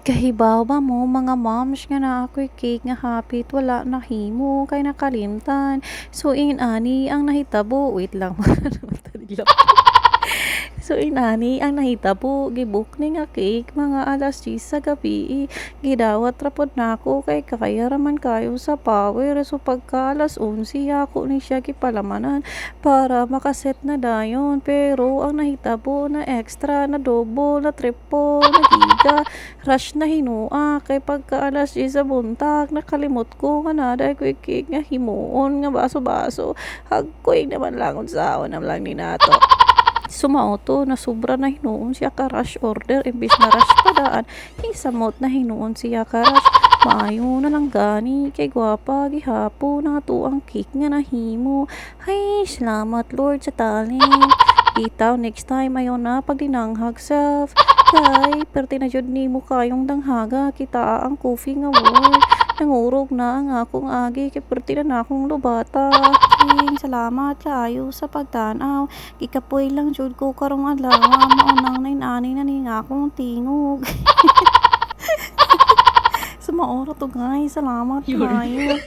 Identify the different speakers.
Speaker 1: Kahibawa mo mga moms nga na ako'y cake nga hapit wala nahimo kay nakalimtan. So ani ang nahitabo, wait lang. So inani ang nahitabo gibook ni nga cake mga 10:00 sa gabi. Gidawat ra pod nako kay kakaya raman kayo sa power. So pagka 11:00 ako ni siya gipalamanan para makaset na dayon. Pero ang nahitabo na extra na double na triple na giga rush na hinua kay pagka 10:00 sa buntag nakalimot ko nga naday ko cake nga himuon nga baso-baso. Hagkoy naman lang unsaon na lang ni nato. Sumauto na sobra na hinuon siya ka rush order imbis na rush padaan isamot na hinuon siya ka rush maayo na lang gani kay gwapa gihapon na ato ang cake nga nahimo. Ay salamat Lord sa talent. Itaw next time ayo na pag dinanghag self kay perti na jud nimo kayong danghaga kita ang coffee nga word nangurog na ang akong agi kay perti na akong lubata. King salamat kaayo sa pagtanaw. Gikapoy lang jud ko karong adlaw maunang na inani na ning akong tingog. Sa maoro to guys, salamat kaayo.